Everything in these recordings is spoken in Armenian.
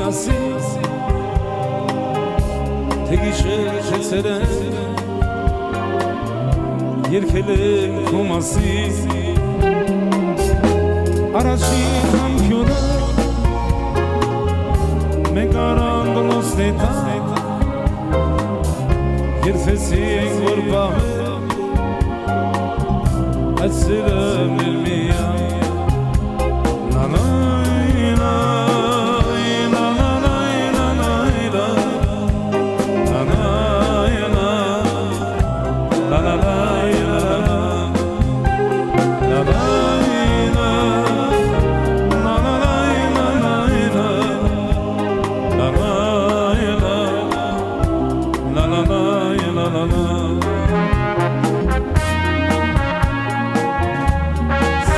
ասի թե գիշեր թե ցերեն երկել եմ քո մասին առաջին համբյուրը մենք արանքնոց նետա երբեսին որ բահը այդ սերը մեր միայն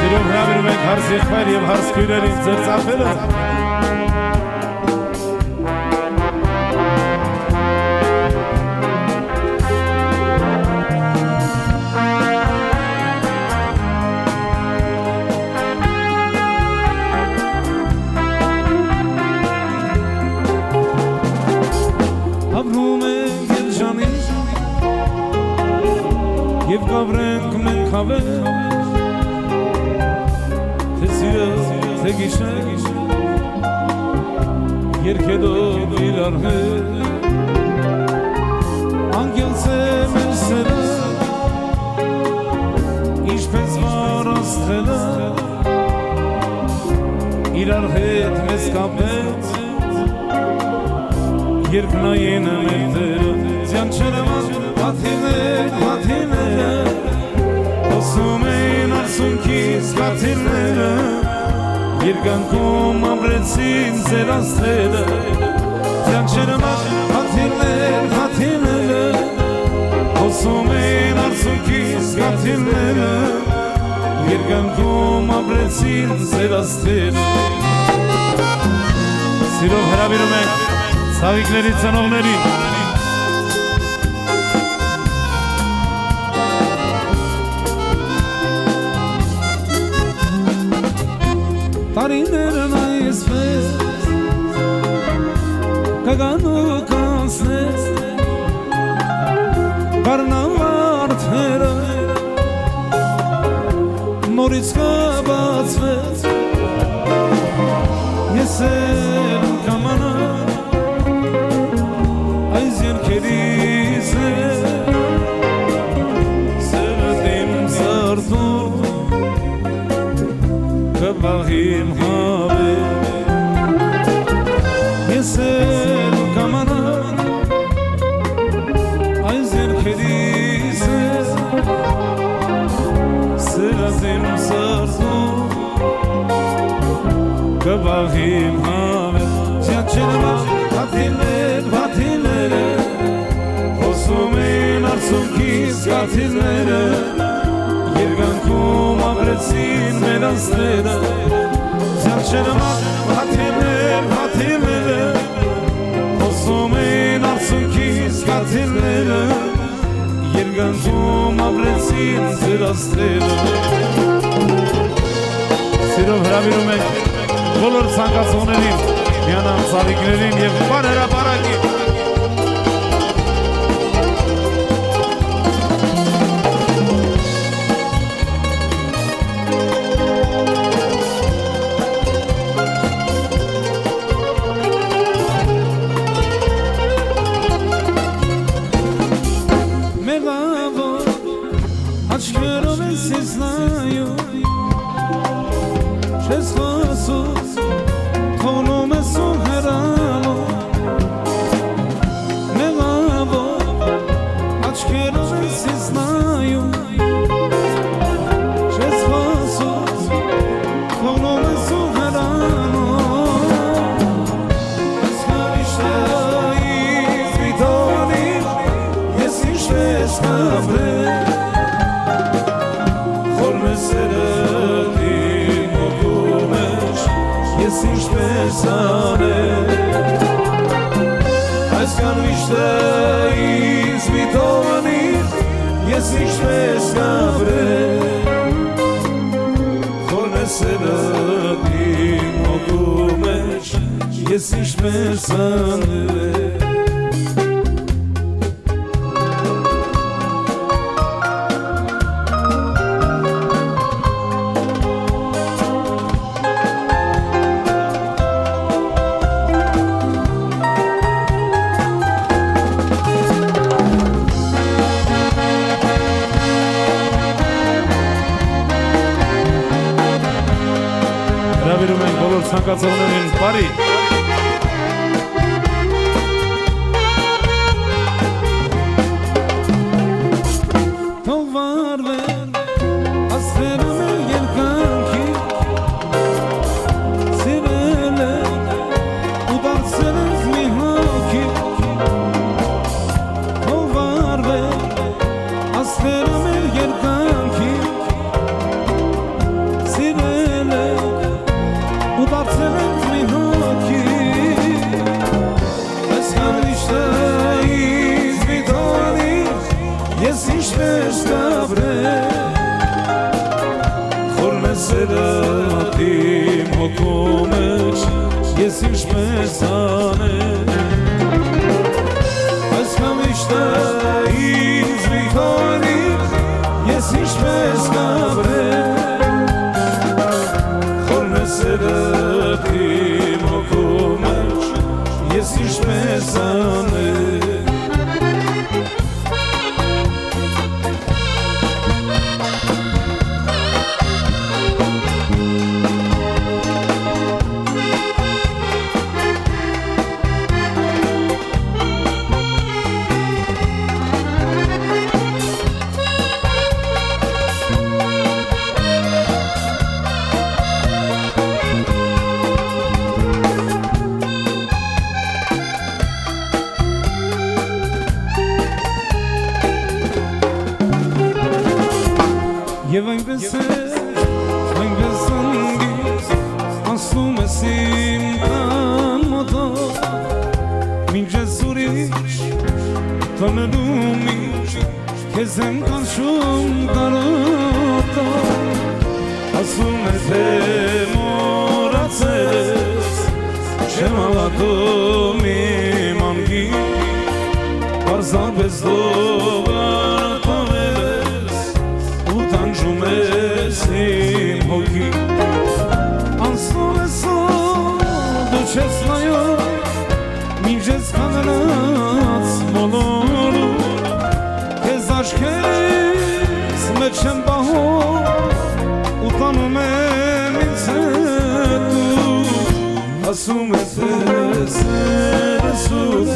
Սիրով հրավիրում ենք հարս եղբայր և հարս քույրերին ձեր ծախվելը Ապրում ենք երջանին և կավրենք մենք հավեր Թե սիրը, թե գիշեր Երկելով իրար հետ Անգելց է մեր սերը Ինչպես վար աստղելը Իրար հետ մեզ կապեց Երկնային մեր դերը Ձյան չերևան պատիները Հոսում էին արսունքից կաթիլները Երկանքում ամրեցին ձեր աստղերը Ձյան չերևան պատիները Հոսում էին արսունքից կաթիլները Երկանքում ամրեցին ձեր աստղերը Սիրով հրավիրում ենք Սավիկների ծնողներին Տարիներն այսպես կգան ու կանցնես Կարնավարդերը նորից կբացվեց Ես էլ կամանա Այս երկերից է Սրտիմ զարդում Կբաղիմ հավեր Ես էլ կամանա Այս երկերից է Սրտիմ զարդում Կբաղիմ հավեր Ձյան չերևան պատիները Հոսում էին արցունքից կաթիլները Երկանքում ամրեցին մեր աստղերը Ձյան չերևան պատիները Հոսում էին արցունքից կաթիլները Երկանքում ամրեցին ձեր աստղերը Սիրով հրավիրում ենք բոլոր ցանկացողներին Միանան ծաղիկներին և բարերապարակին Մեղավոր աչքերով ես ինձ նայում Չես խոսում թողնում ես ու հեռանում Մեղավոր աչքերով ես ինձ նայում Չես խոսում թողնում ես ու հեռանում Ես քարիշտայից մի տոնի ես ինչպես կապրեմ Խոր մեզ սերդին հոգում ես Ես ինչպես անեմ Այս կանվիշտայից մի տոնի ես ինչպես կապրեմ Խոր մեզ սերդին հոգում ես ես ինչպես անվեր Հրավիրում ենք բոլոր ցանկացողներին բարի Թող վարվեն աստղերը մեր երկնքի Սիրել են ու դարձել ենք մի հոգի Թող վարվեն աստղերը մեր երկնքի Սիրել են ու դարձել ենք մի հոգի Ես հանդիշտը ինձ մի թողնի Ես ինչպես կապրեմ Խորն է սերդ իմ հոգու մեջ Ես ինչպես անեմ Ես հանդիշտը ինձ մի թողնի Ես ինչպես կապրեմ Սերդ իմ հոգու մեջ ես ինչպես անեմ Եվ այնպես անգիս ասում ես իմ տան մոտով Մինչ ես ուրիշ տանելու մինչ Քեզ եմ կանչում կարոտով Ասում ես թե մորացել ես Չեմ հավատում իմ անգին Պարզապես դողարտավել Տանջում ես իմ հոգի Անցնում ես դու չես նայում Մինչ ես կանանած մոլորում Քեզ աչքերս մեջ եմ պահում Ու տանում եմ ինձ հետու Ասում ես ես ուտ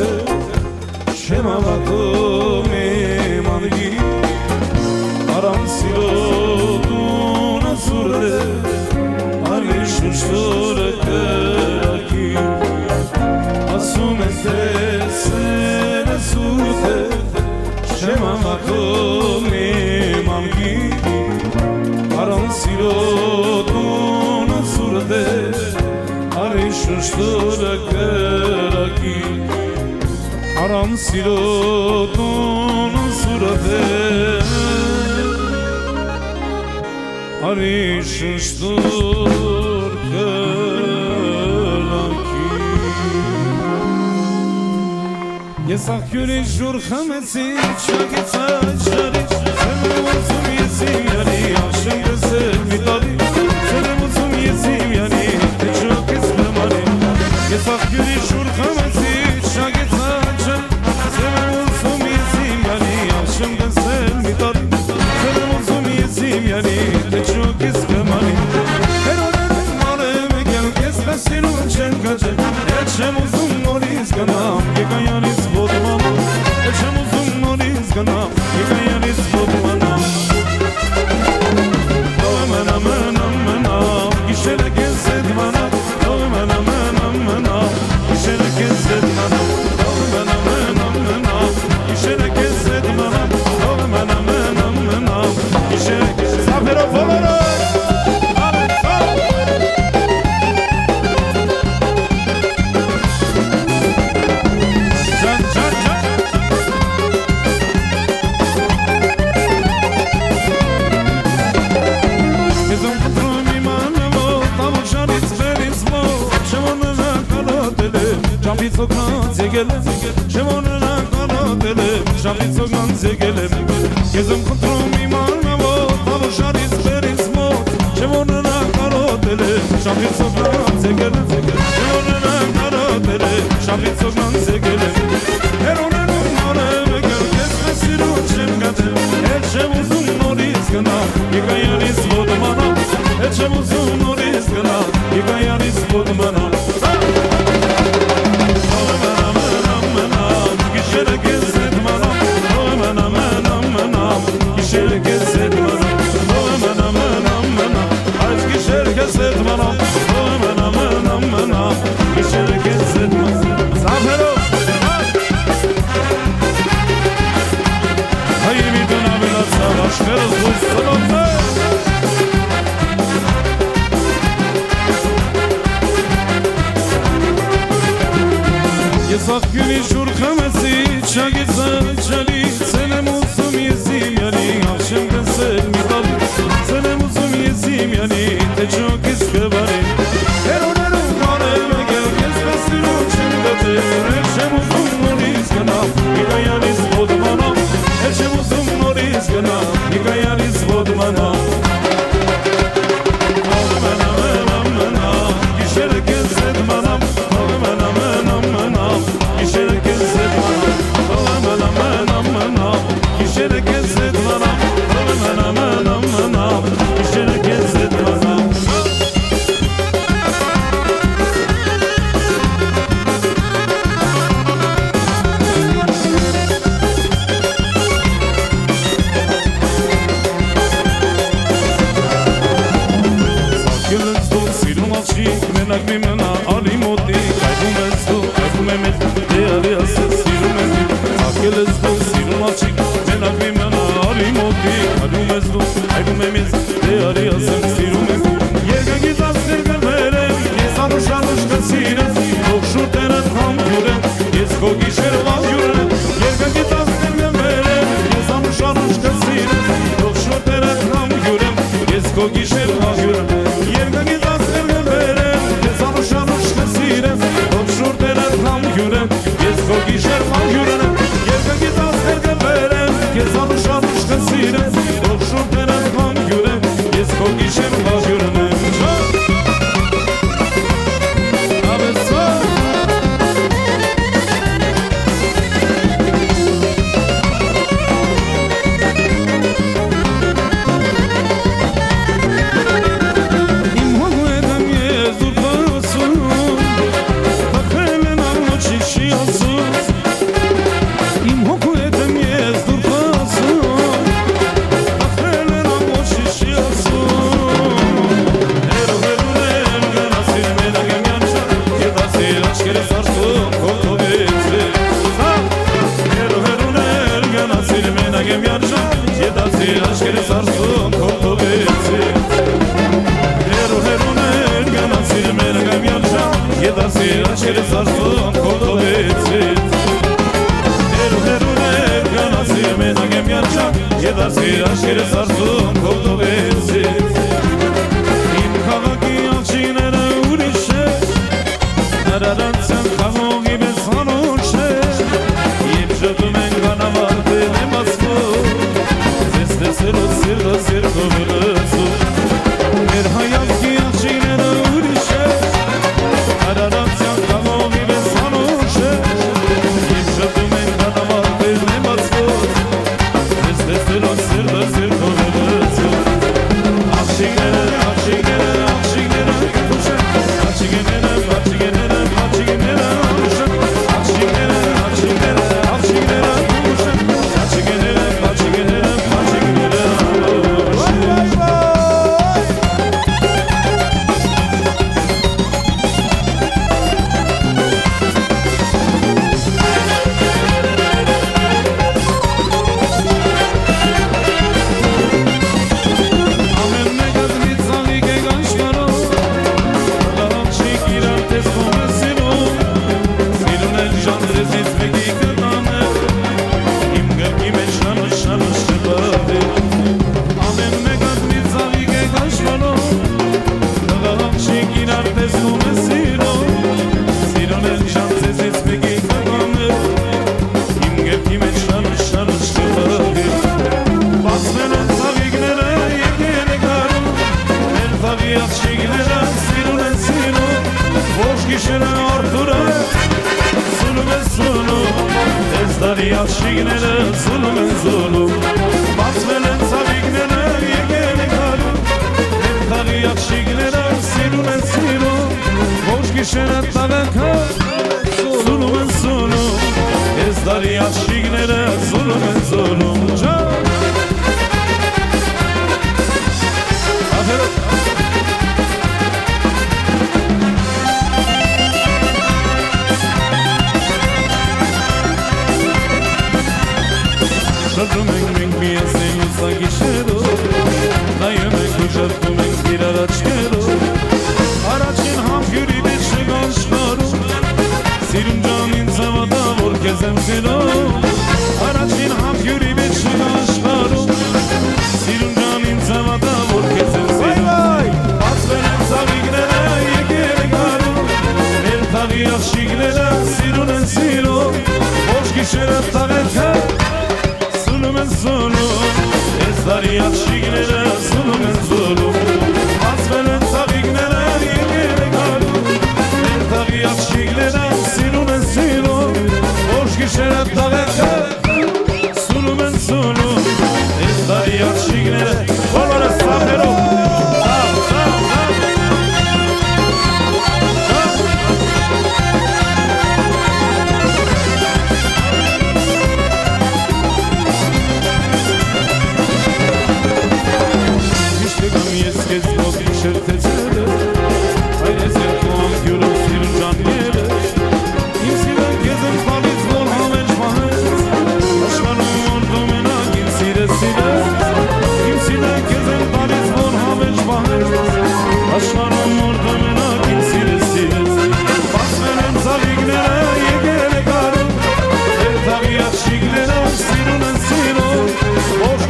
Չեմ հավատում իմ անգին Aram siloduna surre Ali şuştura kaki Asume sesene sute Şema makom imangi Aram siloduna surre Ali şuştura kaki Aram siloduna surre Arışıştır kelaki Yesak yüreği jurhamesi Çakit saçları Sen uzun yesim yani Akşam güzel mi tadı Sen uzun yesim yani Çok istem hani Yesak yüreği jurhamesi Çakit saçları Sen uzun yesim yani Akşam güzel mi tadı Sen uzun yesim yani Çok istem hani Her oranın malımı gel kesmesin uçan kaçı Eçem uzun moriz kanam Yıkayanız bodumama Eçem uzun moriz kanam Yıkayanız bodumama Aman aman aman aman Gişele gezed bana Aman aman aman aman Gişele gezed bana Aman aman aman aman Gişele gezed bana Aman aman aman aman Gişele gezed Zafer ofalara Gezem kutrum imanımı Tavuçan itzverin զեգելեմ Շևոնրան կարոտելեմ Շապից ոգնան զեգելեմ Եզում խնդրում իմ արմավոտ Հավոշարից բերից մոտ Շևոնրան կարոտելեմ Շապից ոգնան զեգելեմ Շևոնրան կարոտելեմ Շապից ոգնան զեգելեմ Հերոնենում նորև եկել Կես մեսիրոտ չեմ գատել Հետ չեմ ուզում նորից գնա Իկայանից ոտմանա Հետ չեմ ուզում նորից գնա Իկայանից ոտմանա Ես աղբյուրի շուր խմեցի, չագիծը չալի, ծեն եմ ուզում եզիմ յանի, աղշեմ գնսել մի տալի, ծեն եմ ուզում եզիմ յանի, թե չոքիս կվարի, հերոներում կարեմ եկել, ես կասիրում չեմ գտել, հետ չեմ ուզում նորից գնամ, իկայանից ոտմանամ, հետ չեմ ուզում նորից գնամ, իկայանից ոտմանամ, գիշերը կեզ հետ մանամ, Մենակ մի մնա ալի մոտի Կայվում ես դու, կայվում եմ ես Դե ալի ասել սիրում եմ դու Ակել ես դու, սիրում ալչիկ Մենակ մի մնա ալի մոտի Կայվում ես դու, կայվում եմ ես Դե ալի ասել սիրում եմ դու Երկագից ասներ գլվեր եմ Ես անուշանուշ կսիրեմ Ող շուրտերըտ համբյուր եմ Ես քո գիշեր վաղյուր եմ Երկագից ասներ գլվեր եմ Ես անուշանուշ կսիրեմ Ող շուրտերըտ համբյուր եմ Ես քո գիշեր վաղյուր եմ Երկագից ասներ գլվեր եմ Ես քո գիշեր վաղյուր եմ Երկագից ասներ գլվեր եմ Ես անուշանուշ կսիրեմ Ող շուրտերըտ համբյուր եմ Ես քո գիշեր վաղյուր եմ Ezdarı yaşıgները zulüm en zulüm Basvelen savigները եկել են գալու Ezdarı yaşıgները սիրում են սիրում Ոչ գիշերը տաղեքը Zulüm en zulüm Ezdarı yaşıgները zulüm en zulüm Շրջում ենք մենք միասին ուսագիշերով Նայում ենք ու շրջում ենք իրար աչքերով Առաջին համբյուրի մեջ շգանշկարում Սիրում ջան ինձ հավատա, որ քեզ եմ սիրում Առաջին համբյուրի մեջ շգանշկարում Սիրում ջան ինձ հավատա, որ քեզ եմ սիրում Բացվել են ծավիգները, եկել են գալու Մեր թաղի աղջիկները սիրուն են սիրում Ոչ գիշերը տաղեքը Zulüm en zulüm Ezdarı yaşıgները zulüm en zulüm Basvelen savigները եկել են գալու Մեր թաղի աղջիկները սիրում են սիրում Ոչ գիշերը տաղեքը Zulüm en zulüm Ezdarı yaşıgները Բոլորը սավներով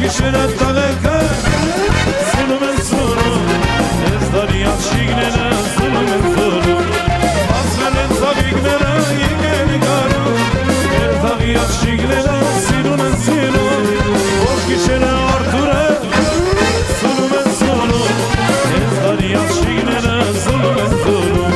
Գիշերը տաղեքը Զուլում են զուլում Ezdarı yaşıgները զուլում են զուլում Basվել են ծավիգները եկել են գալու Ezdarı yaşıgները սիրուն են սիրում Ոչ գիշերը արդուրը Զուլում են զուլում Ezdarı yaşıgները զուլում են զուլում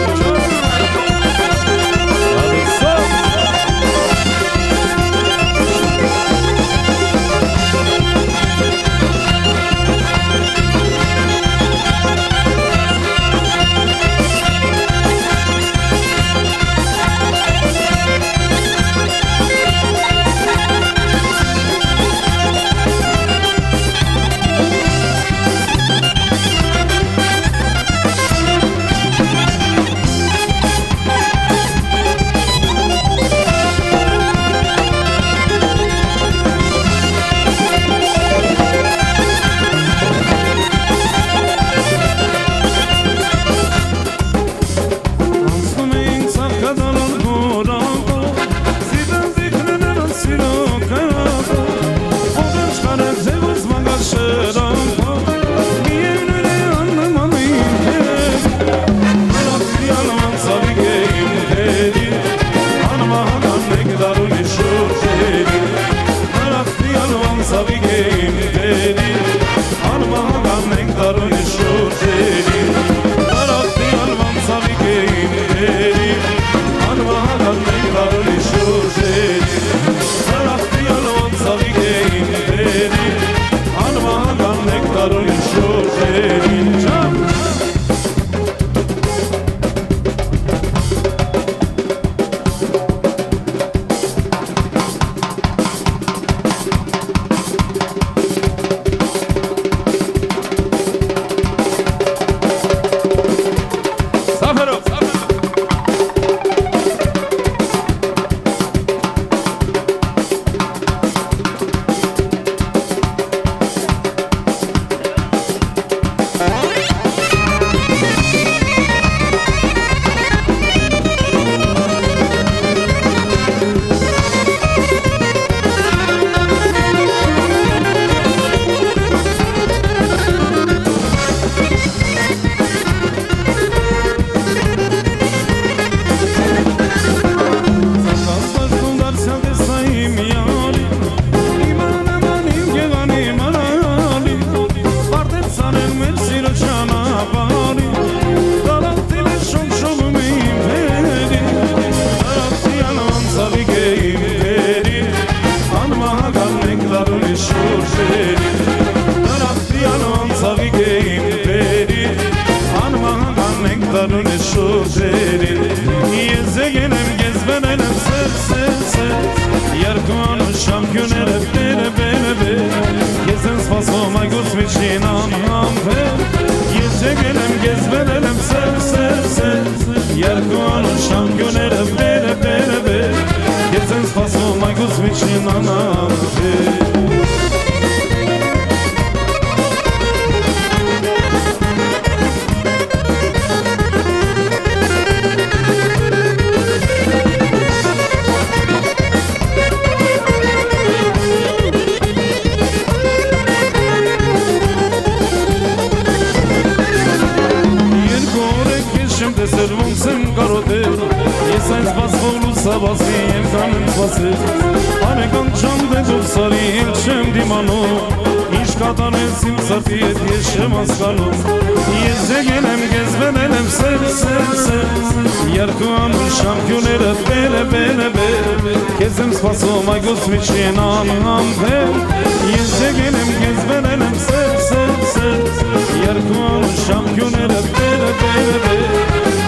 շորտերին Ես եղենեմ գեզբերել եմ սեր Երկուան ու շամքյուները բեր Ես եմ սպասում այգուց միջին ամպեր Ես եղենեմ գեզբերել եմ սեր Երկուան ու շամքյուները բեր Ես եմ սպասում այգուց միջին ամպեր Ոնց եմ կարոտել Ես այս բացվող լուսաբացի եմ կանեմ սպասել Արեկան չանդե դուք սարի էլ չեմ դիմանում Ինչ կատարես իմ սրտի հետ ես չեմ հասկանում Ես եղել եմ գեզբերել եմ սեր Երկու անուր շամքյուները բեր Քեզ եմ սպասում այգուց միջին ամպեր Ես եղել եմ գեզբերել եմ սեր Երկու անուր շամքյուները բեր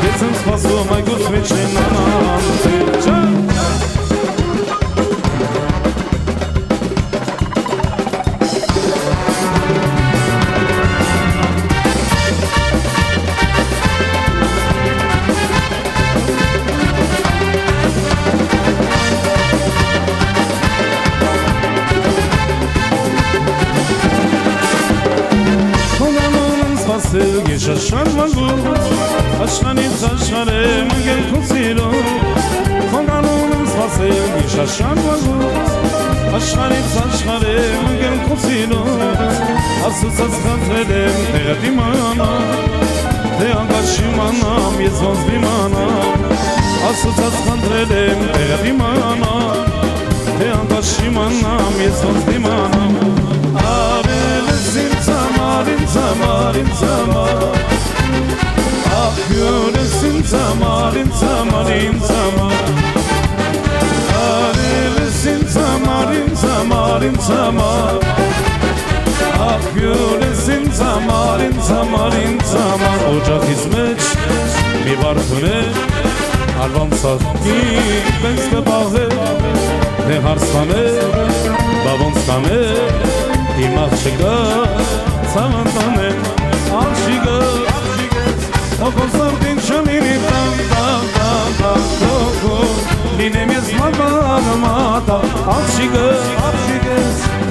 Ես եմ սպասում այգուց միջին ամպեր Ես աշխար վագուց, աշխարից աշխար եմ ընգել քո սիրով Խոնգանում եմ սպասել, ես աշխար վագուց, աշխարից աշխար եմ ընգել քո սիրով Ասուցած խնդրել եմ տեղը դիմանամ, թե անկաշ իմանամ, ես ոնց դիմանամ Ասուցած խնդրել եմ տեղը դիմանամ, թե անկաշ իմանամ, ես ոնց դիմանամ Արել ես ինձ համար Ախյոր ես ինձ համար Արել ես ինձ համար Ախյոր ես ինձ համար Օջախից մեջ մի վարդուն է Արվամ սաղի բենց կբաղել Թե հարսան է, բավոնց կան է Իմ աղջիկը ցավանտան է Աղջիկը Թոքով սարդին չլինի Թոքով լինեմ ես մատա Աղջիկը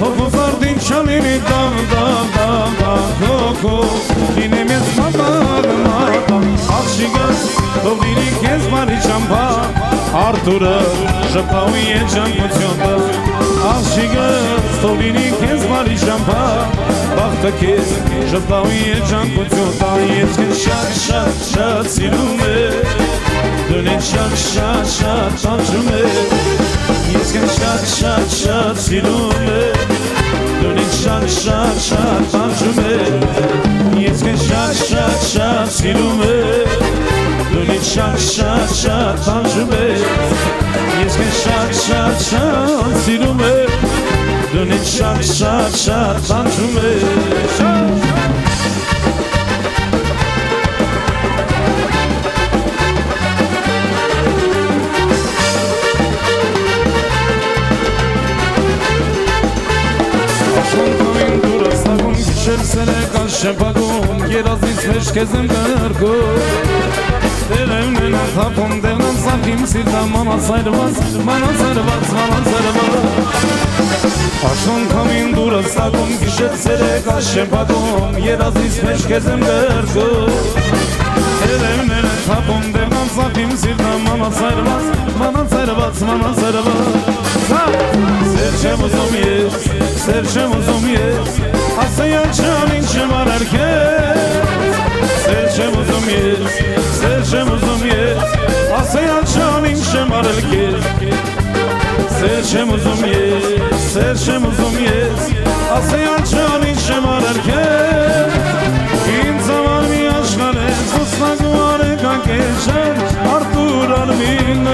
Թոքով սարդին չլինի Թոքով լինեմ ես մատա Աղջիկը Թող լինի քեզ բարի ճամփա Արտուրը շփաուի է ջանկությունը Աղջիկը Թող լինի քեզ բարի ճամփա Բախտը քեզ շփաուի է ջանկությունը Ես քեզ շատ սիրում եմ Դու ինձ շատ տանջում ես Ես քեզ շատ սիրում եմ Դու ինձ շատ տանջում ես Ես քեզ շատ սիրում եմ Դու ինձ շատ տանջում ես Ես քեզ շատ սիրում եմ Դու ինձ շատ տանջում ես Սերեկան շեպագում, երազից մեջ կեզ եմ գրգում Դերևն են ախապում, դեղնան սարքիմ սիրտա մանացայրված Աշոն կամին դուրը ստակում, գիշետ սերեկան շեպագում, երազից մեջ կեզ եմ գրգում Դերևն են ախապում, դեղնան սարքիմ սիրտա մանացայրված Սեր չեմ ուզում ես Ասեյան չան ինչ եմ արար կեզ Սեր չեմ ուզում ես Ասեյան չան ինչ եմ արար կեզ Սեր չեմ ուզում ես Ասեյան չան ինչ եմ արար կեզ Ինձ համար մի աշխար ես Ոստագու արեկան կեջան Արտուր արմին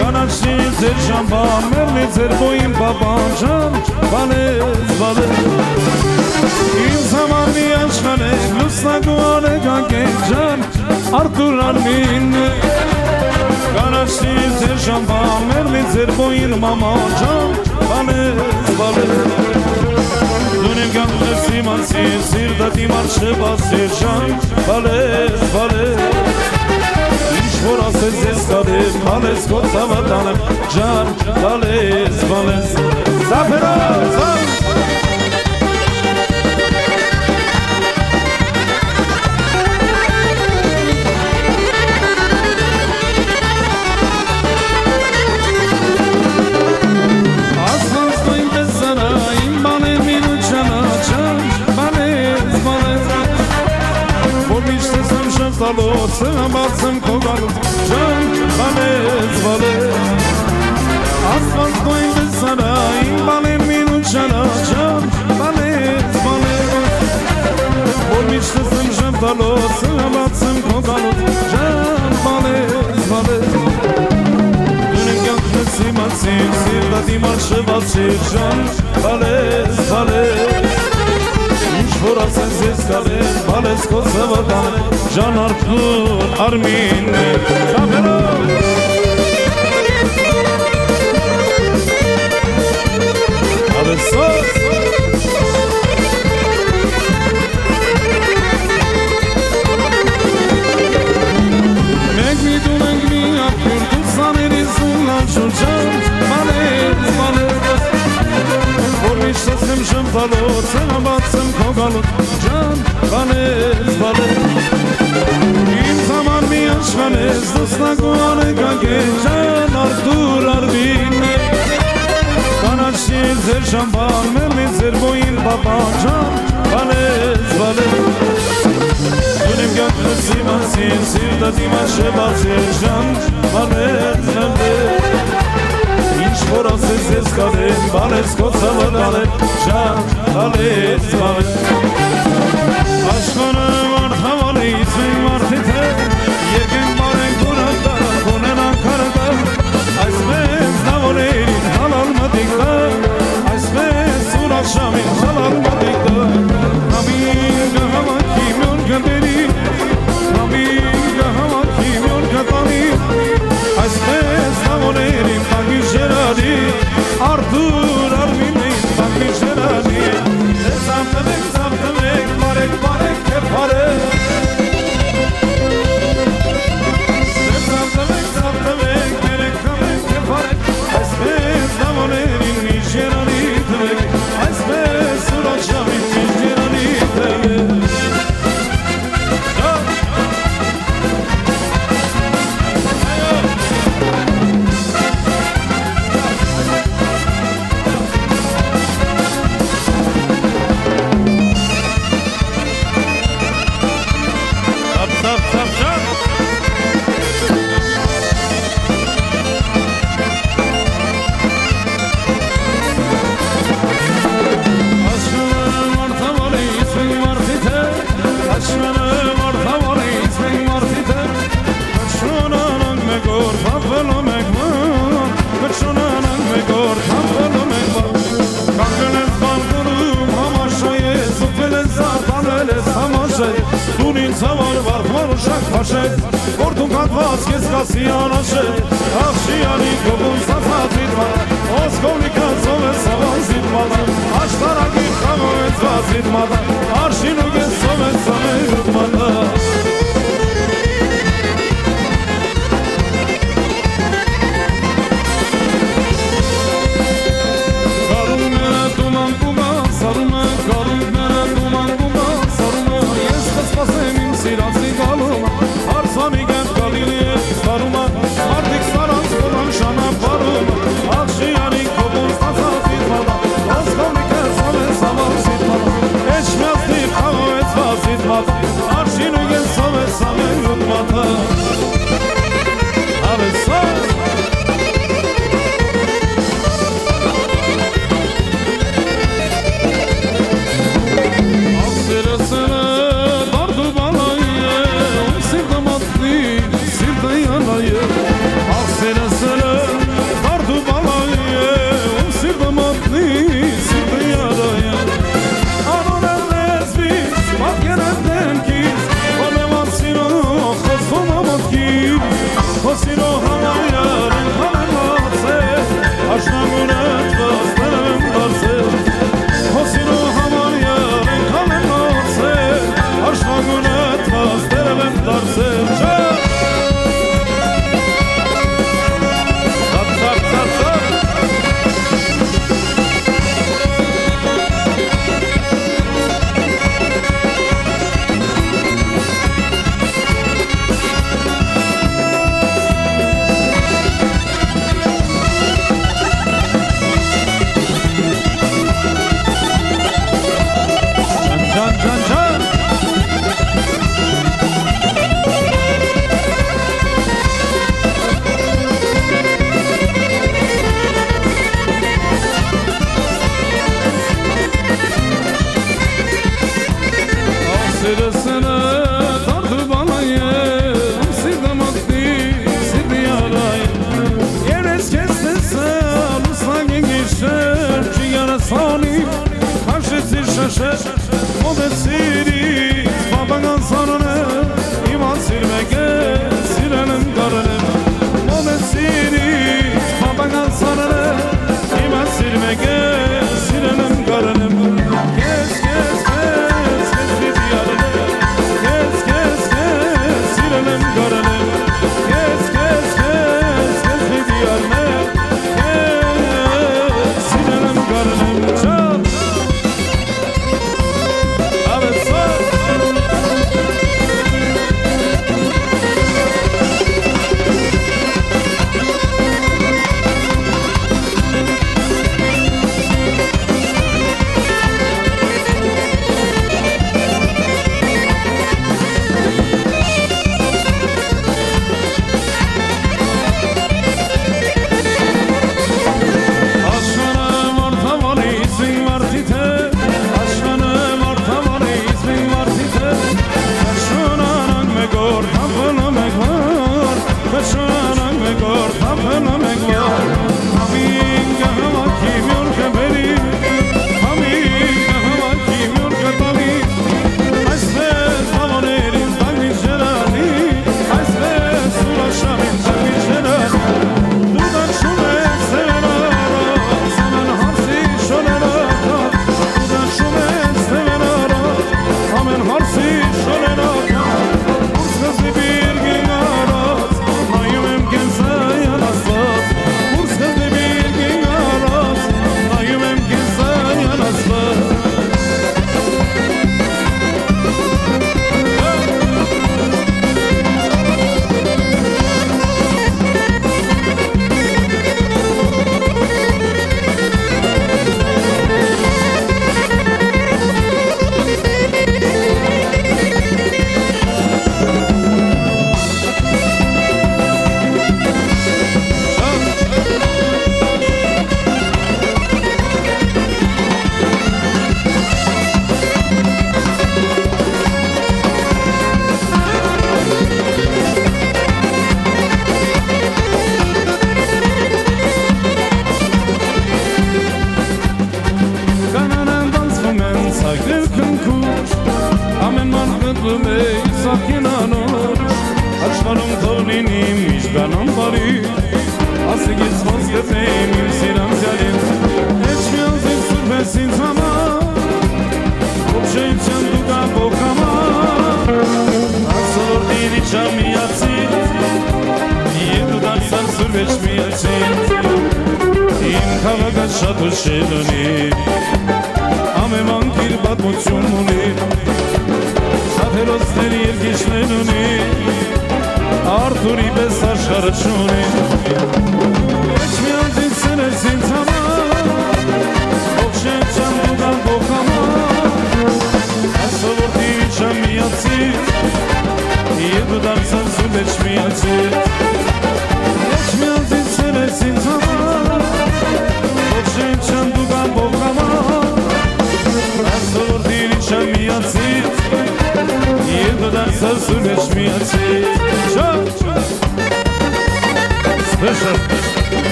Կանաչնի ձեր շամբա Մերնի ձեր բոյին պապանջան Բալես Ինձ համար մի աշխար ես Լուսնագու արեկան կեջան Artur Armin Karaşi Zerjamba Mermi Zerboyir Mama Can Balez Balez Dunem Gamle Simansi Sirda Dimar Sheba Serjan Balez Balez Ish Voras Zeskade Balez Kotsavatanem Can Balez Balez Zafera Zaf Բացեմ քո գալուց ջան բանես բալես ասված կոյն դեսարա իմ բանեմ մինու չանա ջան բանես բալես որ միշտ եմ ժանտալոց բացեմ քո գալուց ջան բանես բալես դունեմ կյանքս իմացիմ սիրտա դիմար շվացիր ջան բալես բալես Որ ասես ես կալես, բալես քո սավական Ժան Արթուր Արմին Սավերով Ադեսոս Մենք մի դուն ենք մի ապյուր դու սաներից ունան շուրջան Բալես, բալես Որ միշտ եմ շմտալոց Բացեմ քո գալուց ջան բանես բալես Իմ զաման մի աշխանես դուսնակու անեկագեն ջան Արթուր Արմին Կանաչի ձեր շամբան մերմի ձեր բոյին բապան ջան բանես բալես Դունիմ գակնս իմանսին սիրտա դիմա շեբացեր ջան բանես բալես Ինչ որ ասես ես կադեն, բալես կոցավը դալեն, ժան, դալես, բալես Աշխանը մարդավալից մենք մարդիտ է, երկենք բարենք ունատ դարան, կոնեն անկարդար Այսպես դավորերին հալալ մտիկ դա, այսպես ուրախ շամին հալալ մտիկ դա Նամին գհավաքի մյոն գնդերի, նամին գհավաքի մյոն գտանի Այսպես դավորերին Ժերանի, Արթուր Արմինին, բակի ժերանի Ես ամտվեք, բարեք, բարեք, թե բարեք Ես ամտվեք, երեք կամեք, թե բարեք Այսպես դավորերին մի ժերանի թվեք Այսպես ուրախ շամին մի ժերանի թվեք Որտուն կատված կեզ կասի անաշել Աղշիանի կողում ստացած իդման Ոսկովնիկած ով է սավան զիդմատան Աշտարակի խամով է ծված իդմատան Արշին ու կեզ ով է սավեն իդմատան Կարումները դուման կուգա Սարում է կարումները դուման կուգա Սարում է ես կսպասեմ իմ սիրացի գալում Արսանիգեն կալիլի է ստարումը Արդիկ սարանց կոլան շանապարում Աղշիանի կողում ստացած իդմատա Ոսկովնիկ է սավեն սավան զիդմատա Էջմյասնի խաղով է ծված իդմատա Արշին ու ես ով է սավեն իդմատա Արեսա Խոս Հոսիրո համարյար ենքան եմ ացել Աշնագունըտ վաստել եմ դարձել Հոսիրո համարյար ենքան եմ ացել Աշնագունըտ վաստել եմ դարձել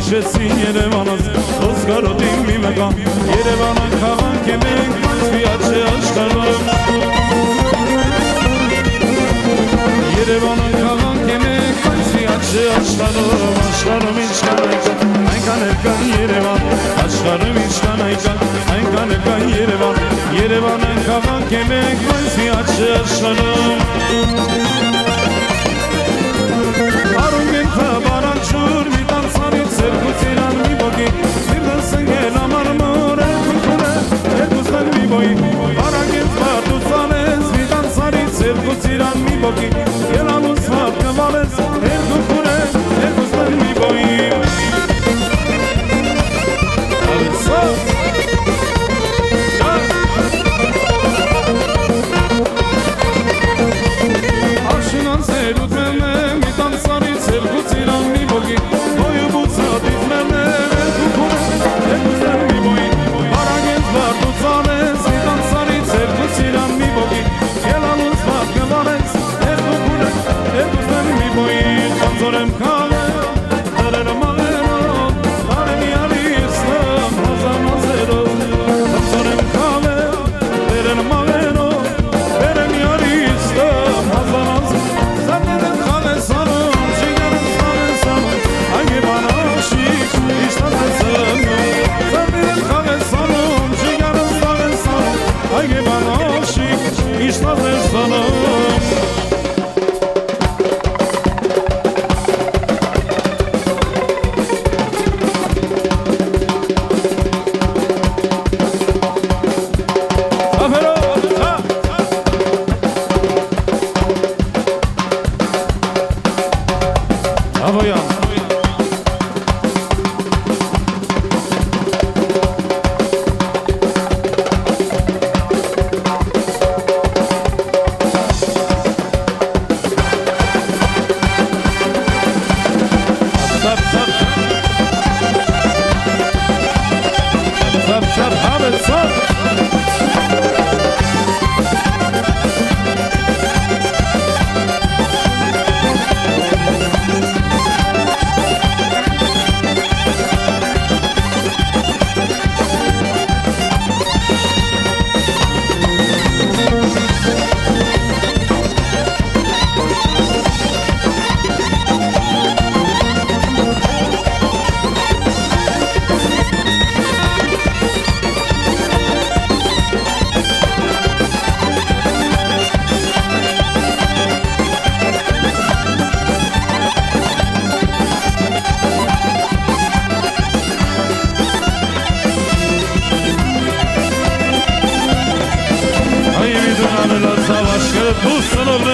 Քաշեցին Երևանս Օսկարոտին մի մեկա Երևանը քաղաք է մենք բայց միած չէ աշխարհում Երևանը քաղաք է մենք բայց միած չէ աշխարհում Աշխարհում ինչ կան այնքան էլ կան Երևան Աշխարհում ինչ կան այնքան էլ կան Երևան Երևանը քաղաք է մենք բայց միած չէ աշխարհում Արում են թաբարանչուր մի տանցանից երկուց իրան մի բոգի Սիրտն սնգել ամարմոր երկուսն մի բոյի Արագենց մարդուց անես մի տանցանից երկուց իրան մի բոգի Ելանուց մարդ կվալես երկուսն մի բոյի Արշինան սերուտ մենը մի տանցանից երկուց իրան մի բոգի Բոյը բուցատից մենը երկուսն մի բոյի Արագենց մարդուց անես մի տանցանից երկուց իրան մի բոգի Ելանուց մարդ կվալես երկուսն մի բոյի Խանձորեմ կալը դրերը մաղերով Արեմի արիստամ հազամազերով Խանձորեմ կալը դրերը մաղերով Արեմի արիստամ հազամազերով Զարդերեն խաղես անում, չիգարս խաղես անում Այն եվանաշիկ իշտած ես անում Զարդերեն խաղես անում, չիգարս խաղես անում Այն եվանաշիկ իշտած ես անում Avoyan Zap, have it, zap Դուսնով